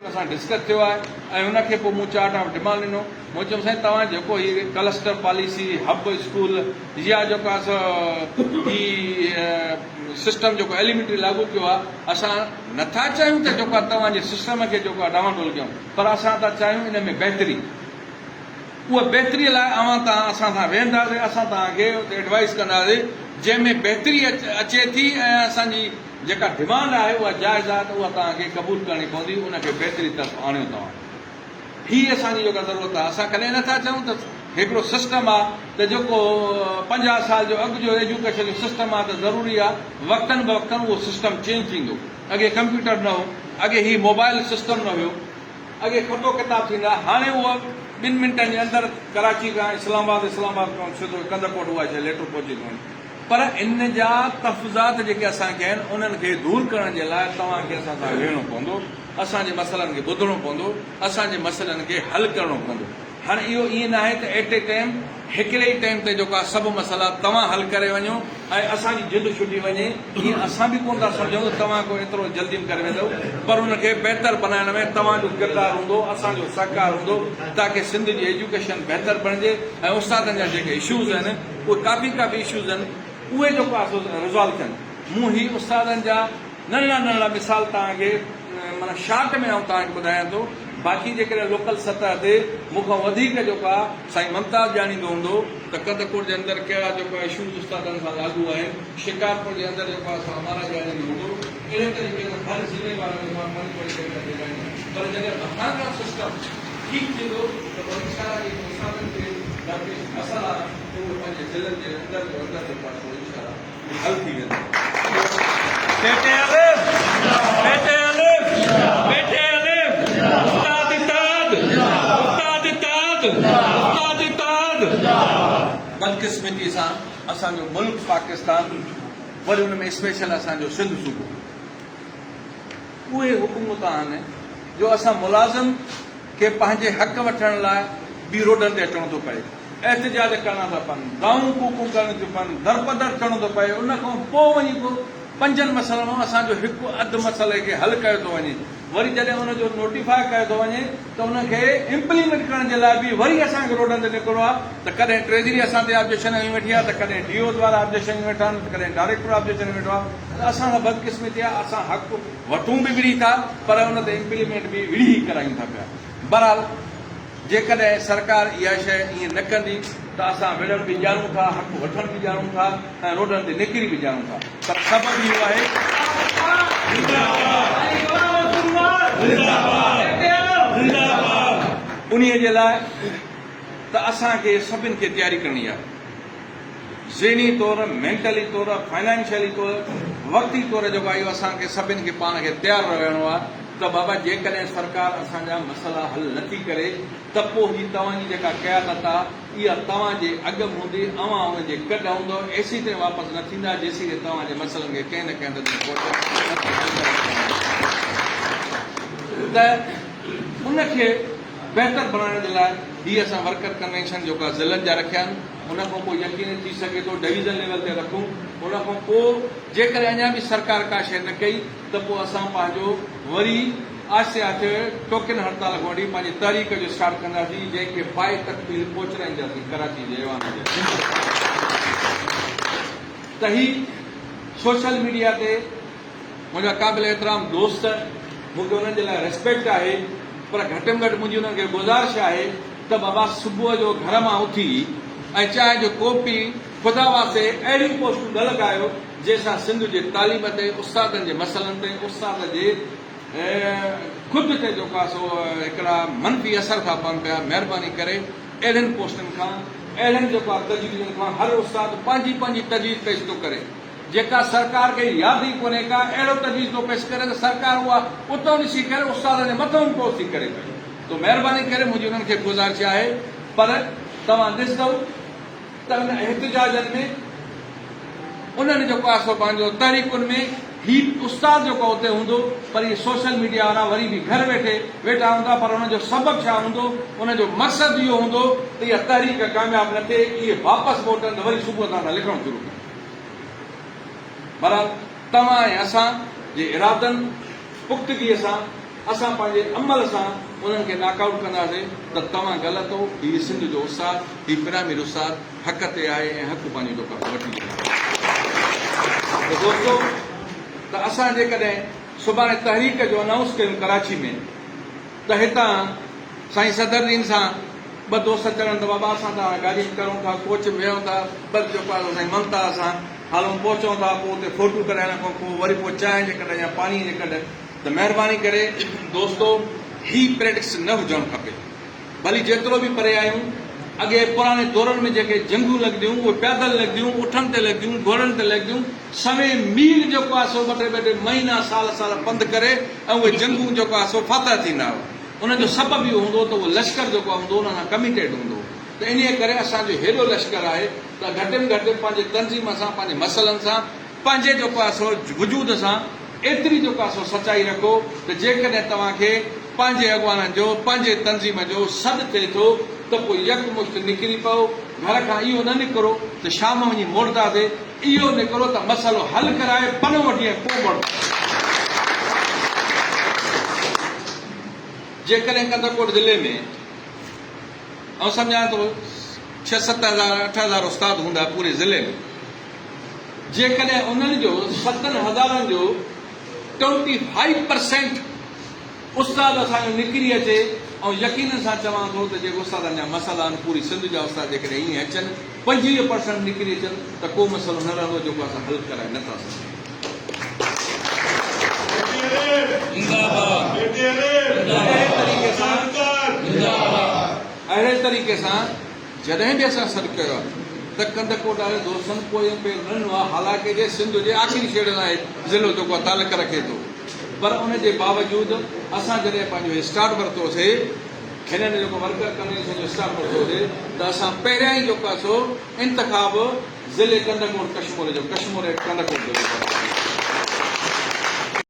असां डिस्कस थियो आहे ऐं उनखे पोइ मूं 4 टाइम डिमांड ॾिनो। मूं चयो साईं तव्हां जेको हीअ क्लस्टर पॉलिसी हब स्कूल या जेको आहे सिस्टम जेको एलिमेंट्री लागू कयो आहे, असां नथा चाहियूं त जेको आहे तव्हांजे सिस्टम खे जेको आहे डावाडोल कयूं, पर असां था चाहियूं इन में बहितरी। उहा बहितरीअ लाइ असां सां वेहंदासीं, असां तव्हांखे एडवाइस कंदासीं जंहिंमें बहितरी अचे थी ऐं असांजी जेका डिमांड आहे उहा जाइज़ आहे त उहा तव्हांखे क़बूल करणी पवंदी, उनखे बहितरी तरफ़ आणियो तव्हां। हीअ असांजी जेका ज़रूरत आहे। असां कॾहिं नथा चऊं त हिकिड़ो सिस्टम आहे त जेको 50 साल जो अॻु जो एजुकेशन जो सिस्टम आहे त ज़रूरी आहे वक़्तनि ब वक़्तनि उहो सिस्टम चेंज थींदो। अॻे कंप्यूटर न हो, अॻे ही मोबाइल सिस्टम न हुयो, अॻे खतो किताब थींदा, हाणे उहा 2 मिंटनि जे अंदरि कराची खां इस्लामाबाद खां सिधो कंदरकोट उहा शइ लेटर पहुची थो वञे। पर इन जा तफ़ज़ात जेके असांखे आहिनि उन्हनि खे दूरि करण जे लाइ तव्हांखे असां सां वेहणो पवंदो, असांजे मसइलनि खे ॿुधणो पवंदो, असांजे मसइलनि खे हल करणो पवंदो। हाणे इहो ईअं न आहे त एट ए टाइम हिकिड़े ई टाइम ते जेको आहे सभु मसइला तव्हां हल करे वञो ऐं असांजी जिद छुटी वञे। ईअं असां बि कोन था सम्झूं त तव्हां को एतिरो जल्दी में करे वेंदव, पर उनखे बहितर बनाइण में तव्हांजो किरदारु हूंदो, असांजो सहकार हूंदो, ताकी सिंध जी एजुकेशन बहितर बणिजे ऐं उस्तादनि जा जेके इशूज़ आहिनि उहे काफ़ी इशूज़ आहिनि उहे जेको आहे रिज़ॉल्व थियनि। मूं ही उस्तादनि जा नंढड़ा मिसाल तव्हांखे माना शार्ट में आउं तव्हांखे ॿुधायां थो। बाक़ी जेकॾहिं लोकल सतह ते मूंखां वधीक जेको आहे साईं मुमताज़ ॼाणींदो हूंदो त कंदरकोट जे अंदरि कहिड़ा जेको आहे इशूज़ उस्तादनि सां लागू आहिनि, शिकारपुर जे अंदरि जेको आहे हमारा ॼाणींदो हूंदो। अहिड़े तरीक़े सां हर ज़िले वारनि मां पर जॾहिं मथां खां सिस्टम ठीकु थींदो त पोइ इशारा जे उस्तादनि खे ॾाढी असर आहे त उहे पंहिंजे ज़िलनि जे अंदरि जेको आहे इशारा हल थी वेंदो। बदकिस्मती सां असांजो मुल्क पाकिस्तान, वरी हुन में स्पेशल असांजो सिंध सूबो, उहे हुकूमत आहिनि जो असां मुलाज़िम खे पंहिंजे हक़ वठण लाइ बि रोडनि ते अचणो थो पए, एहतजाज करणा था पवनि, दाऊं कूकूं करणियूं थियूं पवनि, दरपदर थियणो थो पए। उन खां पोइ वञी पोइ 5 मसइलनि मां असांजो हिकु अधु मसइले खे हल कयो थो वञे। वरी जॾहिं हुनजो नोटिफाई कयो थो वञे त उनखे इम्प्लीमेंट करण जे लाइ बि वरी असांखे रोडनि ते निकिरणो आहे। त कॾहिं ट्रेज़री असां ते ऑब्जेक्शन खणी वेठी आहे, त कॾहिं DO द्वारा ऑब्जेक्शन खणी वेठा आहिनि, त कॾहिं डायरेक्टर ऑब्जेक्शन वेठो आहे। त असां सां बदकिस्मती आहे, असां हक़ वठूं बि विढ़ी था, पर हुन ते इम्प्लीमेंट बि विढ़ी करायूं था पिया। बहरहाल जेकॾहिं सरकार इहा शइ ईअं न कंदी त असां विढ़ण बि ॼाणूं था, हक़ वठण बि ॼाणूं था ऐं रोडनि ते निकिरी बि ॼाणूं था। पर सबबु इहो आहे उन्हीअ जे लाइ त असांखे सभिनि खे तयारी करणी आहे, ज़हनी तौरु, मेंटली तौरु, फाइनेंशियली तौरु, वक़्ती तौरु जेको आहे इहो असांखे सभिनि खे पाण खे तयारु रहणो आहे त बाबा जेकॾहिं सरकार असांजा मसइला हल नथी करे त पोइ ही तव्हांजी जेका क़यादत आहे इहा तव्हांजे अॻु में हूंदी, अव्हां हुनजे गॾु हूंदो, एसी ताईं वापसि न थींदा जेसीं तव्हांजे मसइलनि खे कंहिं न कंहिं त उनखे बहितर बणाइण जे लाइ हीअ असां वर्कर कन्वेंशन जेको आहे ज़िलनि जा रखिया आहिनि। उन खां पोइ यकीन थी सघे थो डिवीज़न लेवल ते रखूं। उन खां पोइ जेकॾहिं अञा बि सरकार का शइ न कई त पोइ असां पंहिंजो वरी आहिस्ते आहिस्ते टोकन हड़ताल खां वठी पंहिंजी तहरीक जो स्टार्ट कंदासीं, जंहिंखे पाए तक बि पहुचाईंदासीं कराची जे ऐवान जे। त ही सोशल मीडिया ते मुंहिंजा क़ाबिल एतिराम दोस्त, मूंखे उन्हनि जे लाइ रिस्पेक्ट आहे, पर घटि में घटि मुंहिंजी उन्हनि खे गुज़ारिश आहे त बाबा सुबुह जो घर मां उथी ऐं चाहे जो को बि ख़ुदा वास्ते अहिड़ियूं पोस्टूं न लॻायो जंहिंसां सिंध जे तालीम ते, उस्तादनि जे मसइलनि ते, उस्ताद जे ख़ुदि ते जेको आहे सो हिकिड़ा मनफ़ी असर था पवनि पिया। महिरबानी करे अहिड़ियुनि पोस्टनि खां, अहिड़ियुनि जेको आहे तजवीज़ुनि खां हर उस्ताद पंहिंजी तजवीज़ पेश थो करे, जेका सरकार खे यादि ई कोन्हे का, अहिड़ो तजवीज़ थो पेश करे त सरकार उहा उतां ॾिसी करे उस्तादनि जे मथां पोस्ट थी करे पई। तो महिरबानी करे मुंहिंजी उन्हनि खे गुज़ारिश आहे, पर तव्हां ॾिसंदव त उन एहतजाजनि में उन्हनि जेको आहे सो पंहिंजो तहरीकुनि में ही उस्ताद जेको उते हूंदो, पर इहे सोशल मीडिया वारा वरी बि घर वेठा हूंदा, पर हुनजो सबबु छा हूंदो, हुनजो मक़सदु इहो हूंदो त इहा तहरीक कामयाबु न थिए, इहे वापसि मोटनि त वरी सुबुह तां लिखणु शुरू कनि। बहरहाल तव्हां ऐं असां जे इरादनि पुख़्तगीअ सां असां पंहिंजे अमल सां उन्हनि खे नॉकआउट कंदासीं त तव्हां ग़लति हो, हीउ सिंध जो उस्ताद, हीउ पिरामिड उस्ताद हक़ ते आहे ऐं हक़ पंहिंजो जेको आहे वठी ॾींदो। दोस्तो, त असां जेकॾहिं सुभाणे तहरीक जो अनाउंस कयूं कराची में त हितां साईं सदरुद्दीन सां 2 दोस्त चढ़नि त बाबा असां त गाॾी करूं था, कोच में वेहूं था, बस जेको आहे साईं ममता सां हलूं पहुचूं था, पोइ उते फोटू कराइण खां पोइ वरी पोइ चांहि जे कॾहिं या पाणी जे कॾहिं, त महिरबानी करे दोस्तो ही प्रेडिक्स न हुजणु खपे। भली जेतिरो बि परे आहियूं, अॻे पुराणे दौरनि में जेके जंगूं लॻंदियूं उहे पैदल लॻंदियूं, उठनि ते लॻंदियूं, घोड़नि ते लॻंदियूं, सवे मील जेको आहे सो 2-2 महीना साल पंधु करे ऐं उहे जंगूं जेको आहे सो फातह थींदा हुआ। उनजो सबब इहो हूंदो त उहो लश्कर जेको हूंदो उन सां कमिटेड हूंदो। त इन करे असांजो हेॾो लश्कर आहे त घटि में घटि पंहिंजे तनज़ीम सां, पंहिंजे मसइलनि सां, पंहिंजे जेको आहे सो वजूद सां एतिरी जेको आहे सो सचाई रखो त जेकॾहिं तव्हांखे पंहिंजे अॻवाननि जो, पंहिंजे तनज़ीम जो सॾु थिए थो त पोइ यकमुश्त निकिरी पओ। घर खां इहो न निकिरो त शाम वञी मोड़ंदासीं, इहो निकिरो त मसइलो हल कराए पनो वठी ऐं पोइ मोड़। जेकॾहिं कंदरकोट ज़िले में ऐं सम्झा थो 6-7 हज़ार 8 हज़ार उस्ताद हूंदा पूरे ज़िले में, जेकॾहिं उन्हनि जो 7 हज़ारनि जो 25% उस्ताद असांजो निकिरी अचे, ऐं यकीन सां चवां थो त जेको उस्तादनि जा मसइला आहिनि पूरी सिंध जा उस्ताद जेकॾहिं ईअं अचनि 25% निकिरी अचनि त को मसइलो न रहंदो जेको असां हल कराए नथा सघूं। अहिड़े तरीक़े सां जॾहिं बि असां सॾु कयो आहे त कंदरकोट वारे दोस्तनि पोइ पे न ॾिनो आहे, हालांकि जे सिंध जे आख़िरी छेड़े लाइ ज़िलो जेको आहे तालुक रखे थो, पर उनजे बावजूदि असां जॾहिं पंहिंजो स्टार्ट वरितोसीं, हिननि जेको वर्कर कम्युनिटी जो स्टार्ट वरितोसीं त असां पहिरियां ई जेको आहे सो इंतिखाब ज़िले कंदरकोट कश्मीर जो कंदरकोट जो